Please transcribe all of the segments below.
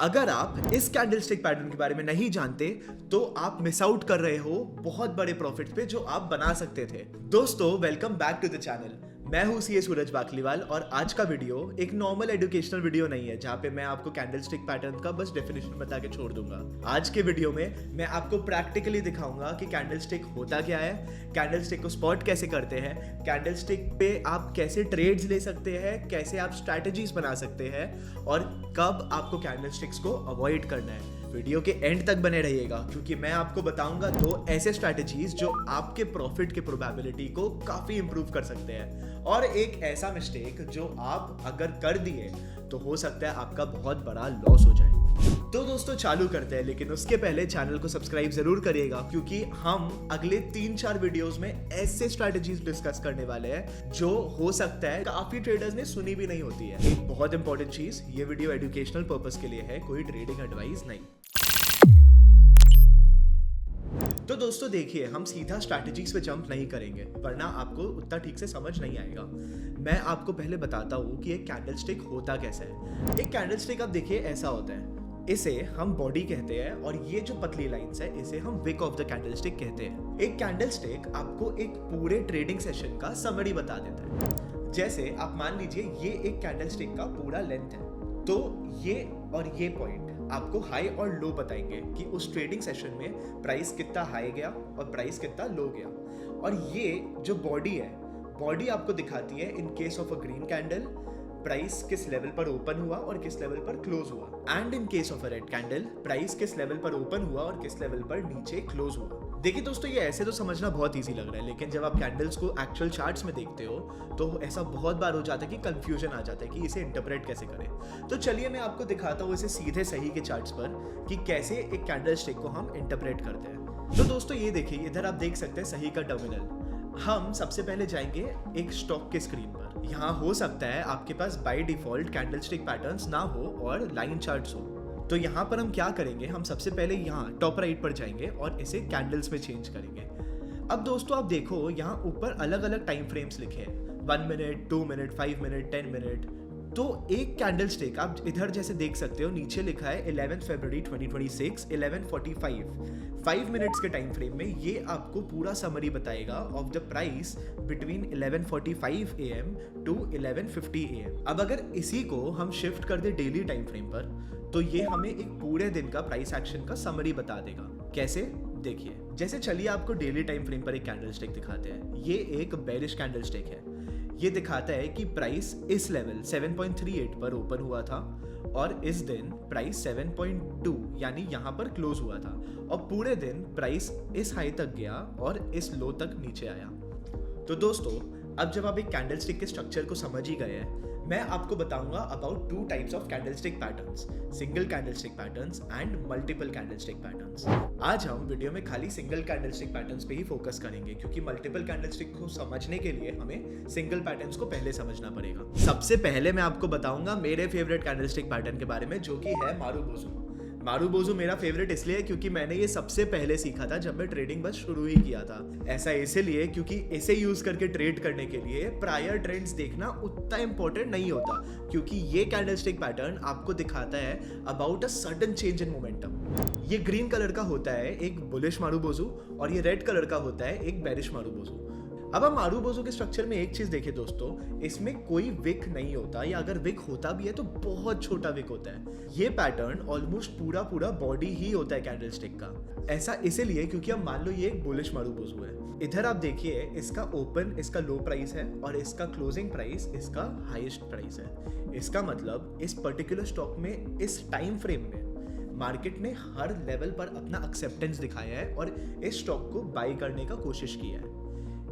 अगर आप इस कैंडलस्टिक पैटर्न के बारे में नहीं जानते तो आप मिस आउट कर रहे हो बहुत बड़े प्रॉफिट पे जो आप बना सकते थे। दोस्तों, welcome back to the channel. मैं हूं सीए सूरज बाकलीवाल और आज का वीडियो एक नॉर्मल एजुकेशनल वीडियो नहीं है जहां पे मैं आपको कैंडलस्टिक पैटर्न का बस डेफिनेशन बता के छोड़ दूंगा। आज के वीडियो में मैं आपको प्रैक्टिकली दिखाऊंगा कि कैंडलस्टिक होता क्या है, कैंडलस्टिक को स्पॉट कैसे करते हैं, कैंडलस्टिक पे आप कैसे ट्रेड्स ले सकते हैं, कैसे आप स्ट्रैटेजीज बना सकते हैं और कब आपको कैंडलस्टिक्स को अवॉइड करना है। वीडियो के एंड तक बने रहिएगा क्योंकि मैं आपको बताऊंगा दो ऐसे स्ट्रैटेजीज जो आपके प्रॉफिट के प्रोबेबिलिटी को काफी इंप्रूव कर सकते हैं और एक ऐसा मिस्टेक जो आप अगर कर दिए तो हो सकता है आपका बहुत बड़ा लॉस हो जाए। तो दोस्तों चालू करते हैं, लेकिन उसके पहले चैनल को सब्सक्राइब जरूर करिएगा क्योंकि हम अगले 3-4 वीडियोस में ऐसे स्ट्रैटेजीज डिस्कस करने वाले हैं जो हो सकता है काफी ट्रेडर्स ने सुनी भी नहीं होती है। एक बहुत इंपॉर्टेंट चीज, ये वीडियो एजुकेशनल पर्पस के लिए है, कोई ट्रेडिंग एडवाइस नहीं। तो दोस्तों देखिए, हम सीधा स्ट्रैटेजीज पे जंप नहीं करेंगे वरना आपको उतना ठीक से समझ नहीं आएगा। मैं आपको पहले बताता हूँ कि एक कैंडलस्टिक होता कैसा है। एक कैंडलस्टिक आप देखिए ऐसा होता है, इसे हम बॉडी कहते हैं और ये जो पतली लाइंस है इसे हम विक ऑफ द कैंडलस्टिक कहते हैं। एक कैंडलस्टिक आपको एक पूरे ट्रेडिंग सेशन का समरी बता देता है। जैसे आप मान लीजिए ये एक कैंडलस्टिक का पूरा लेंथ है, तो ये और ये पॉइंट आपको हाई और लो बताएंगे कि उस ट्रेडिंग सेशन में प्राइस कितना हाई गया और प्राइस कितना लो गया। और ये जो बॉडी है, बॉडी आपको दिखाती है in case of a green candle price किस लेवल पर ओपन हुआ और किस लेवल पर क्लोज हुआ, and in case of a red candle price किस लेवल पर ओपन हुआ और किस लेवल पर नीचे क्लोज हुआ। देखिए दोस्तों, ये ऐसे तो समझना बहुत इजी लग रहा है, लेकिन जब आप कैंडल्स को एक्चुअल चार्ट्स में देखते हो तो ऐसा बहुत बार हो जाता है कि कंफ्यूजन आ जाता है कि इसे इंटरप्रेट कैसे करें। तो चलिए मैं आपको दिखाता हूँ इसे सीधे सही के चार्ट्स पर कि कैसे एक कैंडलस्टिक को हम इंटरप्रेट करते हैं। तो दोस्तों ये देखिए, इधर आप देख सकते हैं सही का टर्मिनल। हम सबसे पहले जाएंगे एक स्टॉक के स्क्रीन पर। यहाँ हो सकता है आपके पास बाय डिफॉल्ट कैंडलस्टिक पैटर्न्स ना हो और लाइन चार्ट्स हो। तो यहाँ पर हम क्या करेंगे, हम सबसे पहले यहाँ टॉप राइट पर जाएंगे और इसे कैंडल्स में चेंज करेंगे। अब दोस्तों आप देखो, यहाँ ऊपर अलग अलग टाइम फ्रेम्स लिखे हैं, 1 मिनट, 2 मिनट, 5 मिनट, 10 मिनट। तो एक कैंडलस्टिक आप इधर जैसे देख सकते हो, नीचे लिखा है 11 फरवरी 2026 11:45। 5 मिनट्स के टाइम फ्रेम में ये आपको पूरा समरी बताएगा of the price between 11:45 AM to 11:50 AM। अब अगर इसी को हम शिफ्ट कर दे डेली टाइम फ्रेम पर तो ये हमें एक पूरे दिन का प्राइस एक्शन का समरी बता देगा। कैसे देखिए, जैसे चलिए आपको डेली टाइम फ्रेम पर एक कैंडलस्टिक दिखाते हैं। ये एक बेरिश कैंडलस्टिक है। ये दिखाता है कि प्राइस इस लेवल 7.38 पर ओपन हुआ था और इस दिन प्राइस 7.2 यानी यहाँ पर क्लोज हुआ था और पूरे दिन प्राइस इस हाई तक गया और इस लो तक नीचे आया। तो दोस्तों, अब जब आप एक कैंडलस्टिक के स्ट्रक्चर को समझ ही गए हैं, मैं आपको बताऊंगा about 2 types of candlestick patterns, single candlestick patterns and multiple candlestick patterns. आज हम वीडियो में खाली सिंगल कैंडलस्टिक पैटर्न्स पे ही फोकस करेंगे क्योंकि मल्टीपल कैंडलस्टिक को समझने के लिए हमें सिंगल पैटर्न्स को पहले समझना पड़ेगा। सबसे पहले मैं आपको बताऊंगा मेरे फेवरेट कैंडलस्टिक पैटर्न के बारे में, जो कि है मारुबोजू। मारुबोजू मेरा फेवरेट इसलिए क्योंकि मैंने ये सबसे पहले सीखा था जब मैं ट्रेडिंग बस शुरू ही किया था। ऐसा इसलिए क्योंकि इसे यूज करके ट्रेड करने के लिए प्रायर ट्रेंड्स देखना उतना इंपॉर्टेंट नहीं होता, क्योंकि ये कैंडलस्टिक पैटर्न आपको दिखाता है about a sudden change in momentum. ये ग्रीन कलर का होता है एक बुलिश मारुबोजू और ये रेड कलर का होता है एक बेरिश मारुबोजू। अब हम मारुबोजू के स्ट्रक्चर में एक चीज देखें दोस्तों, इसमें कोई विक नहीं होता, या अगर विक होता भी है तो बहुत छोटा विक होता है। ये पैटर्न ऑलमोस्ट पूरा बॉडी ही होता है कैंडलस्टिक का। ऐसा इसीलिए क्योंकि अब मान लो ये एक बुलिश मारुबोजू है। इधर आप देखिए, इसका ओपन इसका लो प्राइस है और इसका क्लोजिंग प्राइस इसका हाईएस्ट प्राइस है। इसका मतलब इस पर्टिकुलर स्टॉक में इस टाइम फ्रेम में मार्केट ने हर लेवल पर अपना एक्सेप्टेंस दिखाया है और इस स्टॉक को बाय करने का कोशिश किया है।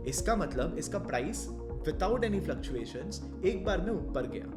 इसका मतलब इसका प्राइस विदाउट एनी फ्लक्चुएशंस एक बार में ऊपर गया।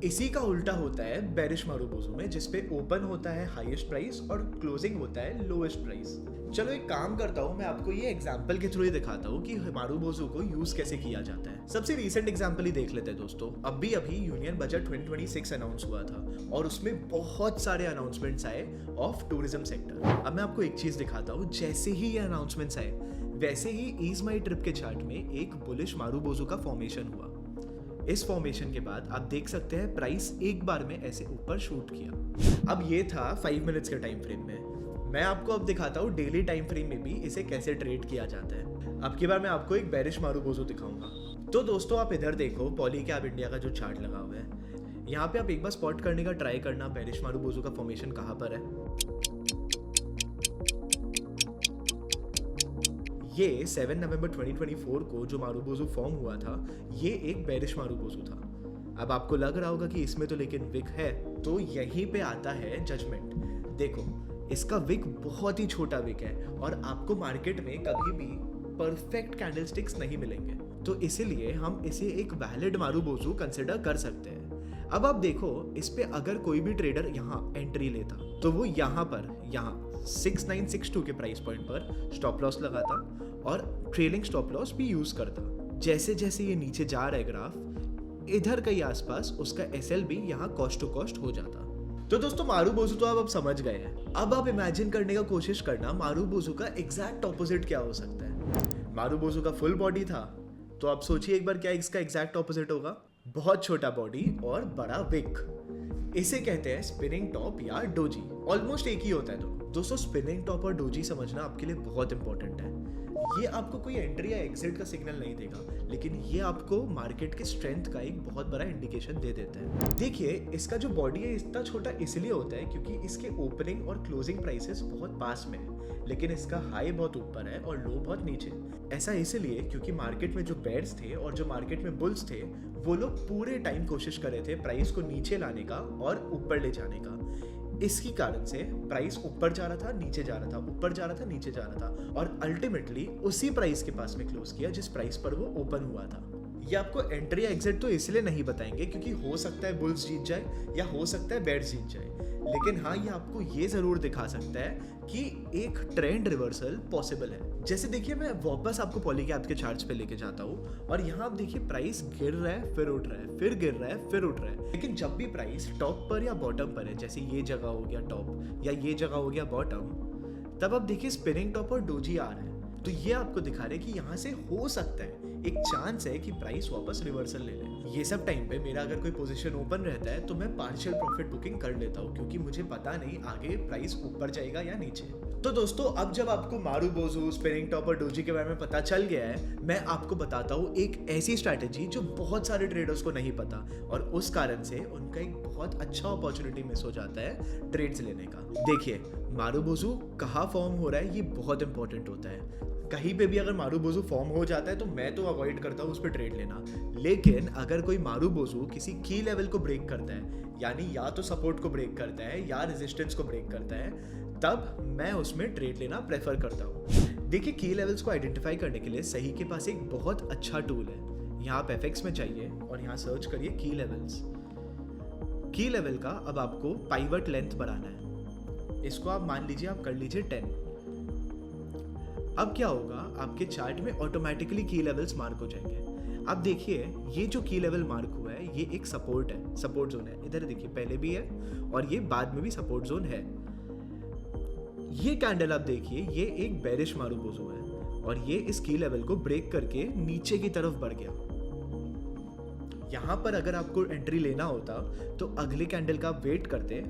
इसी का उल्टा होता है बेरिश मारुबोजू में, जिसपे ओपन होता है हाईएस्ट प्राइस और क्लोजिंग होता है लोएस्ट प्राइस। चलो एक काम करता हूँ, मैं आपको ये एग्जांपल के थ्रू ही दिखाता हूँ कि मारुबोजू को यूज कैसे किया जाता है। सबसे रीसेंट एग्जांपल ही देख लेते हैं दोस्तों। अभी यूनियन बजट 2026 अनाउंस हुआ था और उसमें बहुत सारे अनाउंसमेंट्स आए ऑफ टूरिज्म सेक्टर। अब मैं आपको एक चीज दिखाता हूँ, जैसे ही ये अनाउंसमेंट्स आए वैसे ही ईज माई ट्रिप के चार्ट में एक बुलिश मारुबोजू का फॉर्मेशन हुआ। इस फॉर्मेशन के बाद आप देख सकते हैं प्राइस एक बार में ऐसे ऊपर शूट किया। अब ये था 5 मिनट्स के टाइम फ्रेम में। मैं आपको अब दिखाता हूँ डेली टाइम फ्रेम में भी इसे कैसे ट्रेड किया जाता है। अब की बार मैं आपको एक बेरिश मारुबोजू दिखाऊंगा। तो दोस्तों आप इधर देखो, पॉलीकैब इंडिया का जो चार्ट लगा हुआ है, यहाँ पे आप एक बार स्पॉट करने का ट्राई करना बेरिश मारुबोजू का फॉर्मेशन कहाँ पर है। ये 7 नवंबर 2024 को जो मारुबोजू फॉर्म हुआ था, ये एक बेरिश मारुबोजू था। अब आपको लग रहा होगा कि इसमें तो लेकिन विक है, तो यहीं पे आता है जजमेंट। देखो, इसका विक बहुत ही छोटा विक है और आपको मार्केट में कभी भी परफेक्ट कैंडलस्टिक्स नहीं मिलेंगे, तो इसीलिए हम इसे एक वैलिड मारुबोजू कंसिडर कर सकते हैं। अब आप देखो, इस पे अगर कोई भी ट्रेडर यहाँ एंट्री लेता तो वो यहाँ 6962 के प्राइस पॉइंट पर स्टॉप लॉस लगाता और ट्रेलिंग स्टॉप लॉस भी यूज करता। जैसे जैसे ये नीचे जा रहा है ग्राफ, इधर कहीं आसपास उसका एसएल भी यहाँ कॉस्ट टू कॉस्ट हो जाता। तो दोस्तों मारुबोजू तो आप अब समझ गए हैं। अब आप इमेजिन करने का कोशिश करना मारुबोजू का एग्जैक्ट ऑपोजिट क्या हो सकता है। मारुबोजू का फुल बॉडी था, तो आप सोचिए एक बार क्या इसका एग्जैक्ट ऑपोजिट होगा। बहुत छोटा बॉडी और बड़ा विक। इसे कहते हैं स्पिनिंग टॉप या डोजी। ऑलमोस्ट एक ही होता है। तो दोस्तों स्पिनिंग टॉप और डोजी समझना आपके लिए बहुत इंपॉर्टेंट है। ये आपको कोई एंट्री या एग्जिट का सिग्नल नहीं देगा, लेकिन ये आपको मार्केट की स्ट्रेंथ का एक बहुत बड़ा इंडिकेशन दे देता है। देखिए, इसका जो बॉडी है इतना छोटा इसलिए होता है क्योंकि इसके ओपनिंग और क्लोजिंग प्राइसेस बहुत पास में है, लेकिन इसका हाई बहुत ऊपर है और लो बहुत नीचे। ऐसा इसलिए क्योंकि मार्केट में जो बेयर्स थे और जो मार्केट में बुल्स थे, वो लोग पूरे टाइम कोशिश कर रहे थे प्राइस को नीचे लाने का और ऊपर ले जाने का। इसकी कारण से प्राइस ऊपर जा रहा था, नीचे जा रहा था, ऊपर जा रहा था, नीचे जा रहा था और अल्टीमेटली उसी प्राइस के पास में क्लोज किया जिस प्राइस पर वो ओपन हुआ था। ये आपको एंट्री या एग्जिट तो इसलिए नहीं बताएंगे क्योंकि हो सकता है बुल्स जीत जाए या हो सकता है बेयर्स जीत जाए, लेकिन हाँ, ये आपको ये जरूर दिखा सकता है कि एक ट्रेंड रिवर्सल पॉसिबल है। जैसे देखिए, मैं वापस आपको पॉलीकैब के चार्ट्स पे लेके जाता हूँ और यहाँ आप देखिए प्राइस गिर रहा है, फिर उठ रहा है, फिर गिर रहा है, फिर उठ रहा है। लेकिन जब भी प्राइस टॉप पर या बॉटम पर है, जैसे ये जगह हो गया टॉप या ये जगह हो गया बॉटम, तब आप देखिए स्पिनिंग टॉप और डोजी आ रहा है। तो ये आपको दिखा रहे हैं कि यहाँ से हो सकता है, एक चांस है कि प्राइस वापस रिवर्सल ले ले। ये सब टाइम पे मेरा अगर कोई पोजीशन ओपन रहता है तो मैं पार्शियल प्रॉफिट बुकिंग कर लेता हूँ, क्योंकि मुझे पता नहीं आगे प्राइस ऊपर जाएगा या नीचे। तो दोस्तों, अब जब आपको मारुबोजू, स्पिनिंग टॉप और डोजी के बारे में पता चल गया है, मैं आपको बताता हूँ एक ऐसी स्ट्रैटेजी जो बहुत सारे ट्रेडर्स को नहीं पता और उस कारण से उनका एक बहुत अच्छा अपॉर्चुनिटी मिस हो जाता है ट्रेड्स लेने का। देखिए, मारुबोजू कहाँ फॉर्म हो रहा है ये बहुत इंपॉर्टेंट होता है। कहीं पे भी अगर मारुबोजू फॉर्म हो जाता है तो मैं तो अवॉइड करता हूँ उस पर ट्रेड लेना, लेकिन अगर कोई मारुबोजू किसी की लेवल को ब्रेक करता है, यानी या तो सपोर्ट को ब्रेक करता है या रेजिस्टेंस को ब्रेक करता है, तब मैं उसमें ट्रेड लेना प्रेफर करता हूँ। देखिए, की लेवल्स को आइडेंटिफाई करने के लिए सही के पास एक बहुत अच्छा टूल है। यहाँ आप एफएक्स में चाहिए और यहाँ सर्च करिए की लेवल्स। की लेवल का अब आपको पाइवट लेंथ बढ़ाना है। इसको आप मान लीजिए, आप कर लीजिए 10। अब क्या होगा, आपके चार्ट में ऑटोमेटिकली की लेवल्स मार्क हो जाएंगे। अब देखिए, ये जो की लेवल मार्क हुआ है ये एक सपोर्ट है, सपोर्ट जोन है। इधर देखिए, पहले भी है और ये बाद में भी सपोर्ट जोन है। ये कैंडल आप देखिए, ये एक बेरिश मारुबोजू है और ये इस की लेवल को ब्रेक करके नीचे की तरफ बढ़ गया। यहाँ पर अगर आपको एंट्री लेना होता तो अगले कैंडल का आप वेट करते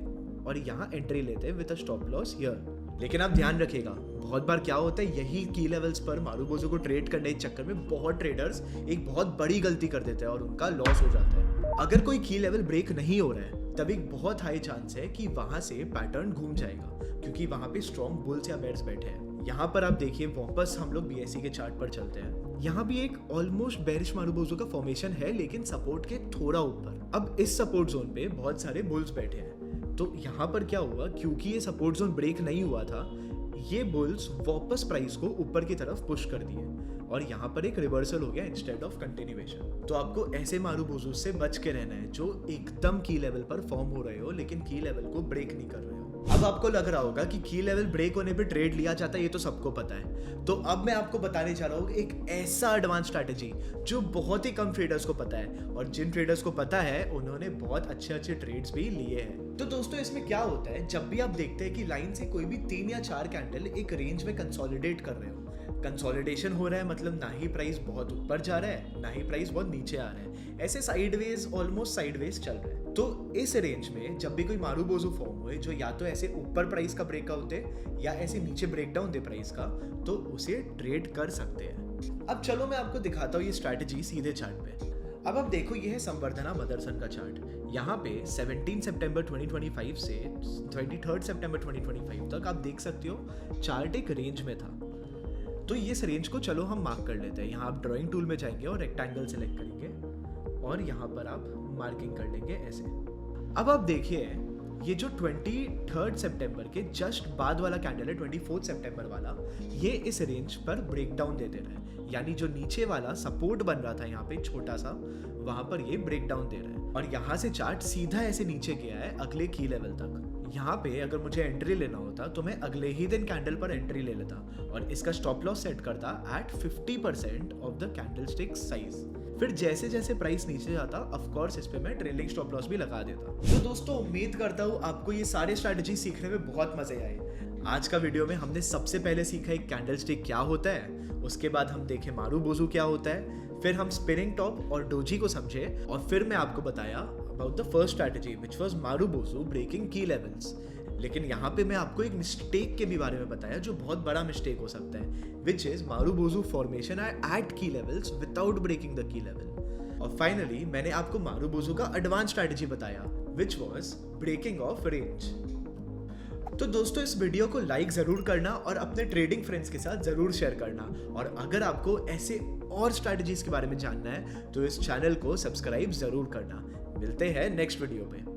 और यहाँ एंट्री लेते with a stop loss here. लेकिन आप ध्यान रखिएगा, बहुत बार क्या होता है, यही की लेवल्स पर मारुबोजू को ट्रेड करने के चक्कर में बहुत ट्रेडर्स एक बहुत बड़ी गलती कर देते हैं और उनका लॉस हो जाता है। अगर कोई की लेवल ब्रेक नहीं हो रहा है, तब एक बहुत हाई चांस है कि वहां से पैटर्न घूम जाएगा, क्योंकि वहां पे स्ट्रॉन्ग बुल्स या बेयर्स बैठे हैं। यहाँ पर आप देखिए, वापस हम लोग बीएसई के चार्ट पर चलते हैं। यहाँ भी एक ऑलमोस्ट बेरिश मारुबोजू का फॉर्मेशन है, लेकिन सपोर्ट के थोड़ा ऊपर। अब इस सपोर्ट जोन पे बहुत सारे बुल्स बैठे हैं। तो यहाँ पर क्या हुआ, क्योंकि ये सपोर्ट जोन ब्रेक नहीं हुआ था, ये बुल्स वापस प्राइस को ऊपर की तरफ पुश कर दिए और यहाँ पर एक रिवर्सल हो गया इंस्टेड ऑफ कंटिन्यूएशन। तो आपको ऐसे मारुबोजू से बच के रहना है जो एकदम की लेवल पर फॉर्म हो रहे हो लेकिन की लेवल को ब्रेक नहीं कर रहे हो। अब आपको लग रहा होगा कि की लेवल ब्रेक होने पे ट्रेड लिया जाता है, ये तो सबको पता है। तो अब मैं आपको बताने जा रहा हूँ एक ऐसा एडवांस स्ट्रैटेजी जो बहुत ही कम ट्रेडर्स को पता है, और जिन ट्रेडर्स को पता है उन्होंने बहुत अच्छे अच्छे ट्रेड्स भी लिए हैं। तो दोस्तों, इसमें क्या होता है, जब भी आप देखते हैं कि लाइन से कोई भी 3 या 4 कैंडल एक रेंज में कंसोलिडेट कर रहे हो, कंसोलिडेशन हो रहा है, मतलब ना ही प्राइस बहुत ऊपर जा रहा है ना ही प्राइस बहुत नीचे आ रहा है, ऐसे साइडवेज, ऑलमोस्ट साइडवेज चल रहा है। तो इस रेंज में जब भी कोई मारूबोजू फॉर्म हुए जो या तो ऐसे ऊपर प्राइस का ब्रेकआउट दे या ऐसे नीचे ब्रेकडाउन दे प्राइस का, तो उसे ट्रेड कर सकते हैं। अब चलो मैं आपको दिखाता हूँ ये स्ट्रैटेजी सीधे चार्ट पे। अब आप देखो, ये है संवर्धना मदरसन का चार्ट। यहाँ पे 17 सितंबर 2025 से 23 सितंबर 2025 तक आप देख सकते हो चार्ट एक रेंज में था। तो इस रेंज को चलो हम मार्क कर लेते हैं। यहाँ आप ड्राइंग टूल में जाएंगे और रेक्टेंगल सेलेक्ट करेंगे और यहाँ पर आप मार्किंग कर लेंगे ऐसे। अब आप देखिए, ये जो 23 सितंबर के जस्ट बाद वाला कैंडल है, 24 सितंबर वाला, ये इस रेंज पर ब्रेकडाउन दे रहा है। यानी जो नीचे वाला सपोर्ट बन रहा था यहाँ पे छोटा सा, वहां पर ये ब्रेकडाउन दे रहा है और यहाँ से चार्ट सीधा ऐसे नीचे गया है अगले की लेवल तक। यहाँ पे अगर मुझे एंट्री लेना होता तो मैं अगले ही दिन कैंडल पर एंट्री ले लेता और इसका स्टॉप लॉस सेट करता at 50% of the candlestick size. फिर जैसे जैसे प्राइस नीचे जाता, ऑफ कोर्स इस पे मैं ट्रेलिंग स्टॉप लॉस भी लगा देता। तो दोस्तों, उम्मीद करता हूँ आपको ये सारे स्ट्रैटेजी सीखने में बहुत मजे आए। आज का वीडियो में हमने सबसे पहले सीखा एक कैंडलस्टिक क्या होता है, उसके बाद हम देखे मारूबोजू क्या होता है, फिर हम स्पिनिंग टॉप और डोजी को समझे और फिर मैं आपको बताया about the first strategy which was marubozu breaking key levels. लेकिन यहाँ पे मैं आपको एक मिस्टेक के भी बारे में बताया जो बहुत बड़ा मिस्टेक हो सकता है, which is marubozu formation at key levels without breaking the key level. और फाइनली मैंने आपको मारूबोजू का एडवांस स्ट्रैटेजी बताया which was breaking of range. तो दोस्तों, इस वीडियो को लाइक जरूर करना और अपने ट्रेडिंग फ्रेंड्स के साथ जरूर शेयर करना। और अगर आपको ऐसे और स्ट्रैटेजीज के बारे में जानना है तो इस चैनल को सब्सक्राइब जरूर करना। मिलते हैं नेक्स्ट वीडियो पे।